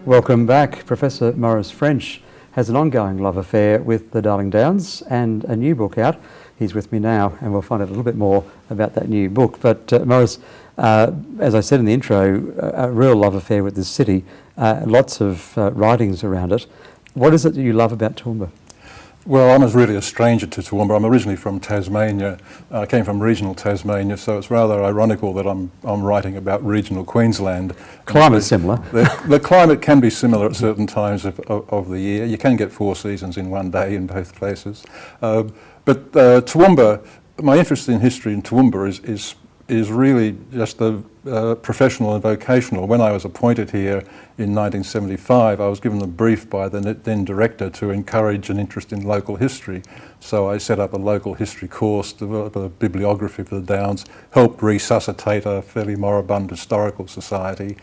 Welcome back. Professor Maurice French has an ongoing love affair with the Darling Downs and a new book out. He's with me now and we'll find out a little bit more about that new book. But Maurice, as I said in the intro, a real love affair with this city, lots of writings around it. What is it that you love about Toowoomba? Well, I'm really a stranger to Toowoomba. I'm originally from Tasmania. I came from regional Tasmania, so it's rather ironical that I'm writing about regional Queensland. Climate's similar. The climate can be similar at certain times of the year. You can get 4 seasons in one day in both places. But Toowoomba, my interest in history in Toowoomba is really just the professional and vocational. When I was appointed here in 1975, I was given a brief by the then director to encourage an interest in local history. So I set up a local history course, developed a bibliography for the Downs, helped resuscitate a fairly moribund historical society.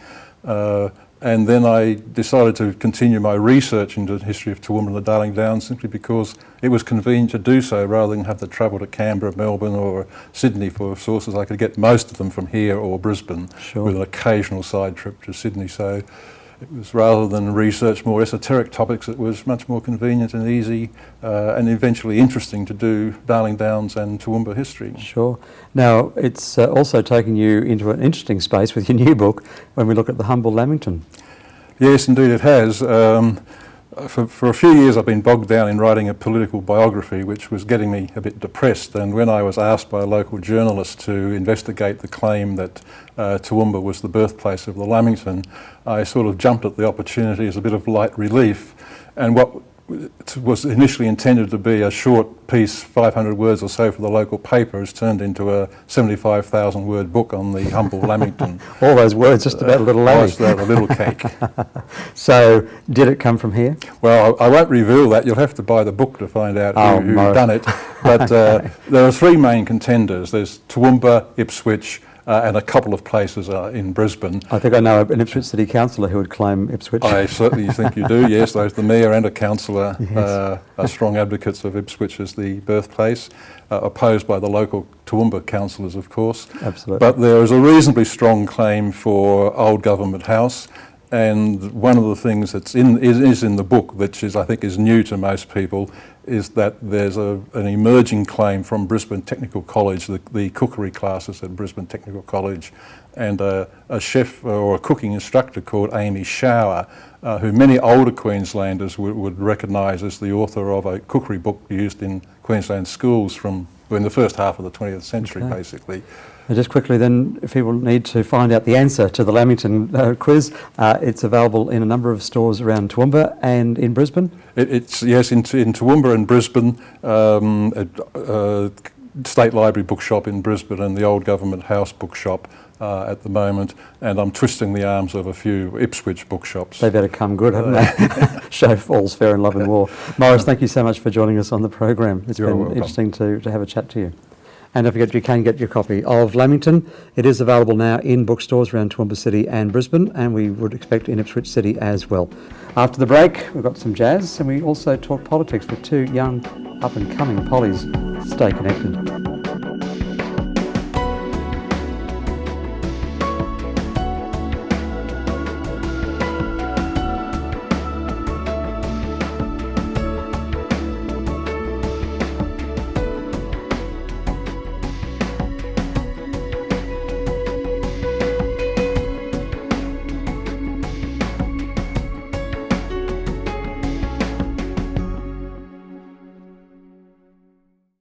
And then I decided to continue my research into the history of Toowoomba and the Darling Downs simply because it was convenient to do so rather than have to travel to Canberra, Melbourne or Sydney for sources. I could get most of them from here or Brisbane, sure, with an occasional side trip to Sydney. So it was, rather than research more esoteric topics, it was much more convenient and easy and eventually interesting to do Darling Downs and Toowoomba history. Sure. Now, it's also taken you into an interesting space with your new book when we look at the humble Lamington. Yes, indeed it has. For a few years I've been bogged down in writing a political biography which was getting me a bit depressed, and when I was asked by a local journalist to investigate the claim that Toowoomba was the birthplace of the Lamington, I sort of jumped at the opportunity as a bit of light relief, and what was initially intended to be a short piece, 500 words or so for the local paper, has turned into a 75,000 word book on the humble Lamington. All those words, just about a little lamb. Just about a little cake. So, did it come from here? Well, I won't reveal that. You'll have to buy the book to find out who's done it. But there are 3 main contenders. There's Toowoomba, Ipswich, and a couple of places in Brisbane. I think I know an Ipswich City Councillor who would claim Ipswich. I certainly think you do, yes. Both the Mayor and a Councillor yes, are strong advocates of Ipswich as the birthplace, opposed by the local Toowoomba councillors, of course. Absolutely. But there is a reasonably strong claim for Old Government House, and one of the things that's is in the book, which I think is new to most people, is that there's an emerging claim from Brisbane Technical College, the cookery classes at Brisbane Technical College, and a chef or a cooking instructor called Amy Shower, who many older Queenslanders would recognise as the author of a cookery book used in Queensland schools in the first half of the 20th century, okay, basically. And just quickly then, if people need to find out the answer to the Lamington quiz, it's available in a number of stores around Toowoomba and in Brisbane? It's yes, in Toowoomba and Brisbane, State Library bookshop in Brisbane and the Old Government House bookshop at the moment, and I'm twisting the arms of a few Ipswich bookshops. They better come good, haven't they? Show all's fair in love and war. Maurice, thank you so much for joining us on the program. It's been interesting to have a chat to you. And don't forget, you can get your copy of Lamington. It is available now in bookstores around Toowoomba City and Brisbane, and we would expect in Ipswich City as well. After the break, we've got some jazz, and we also talk politics with 2 young, up-and-coming pollies. Stay connected.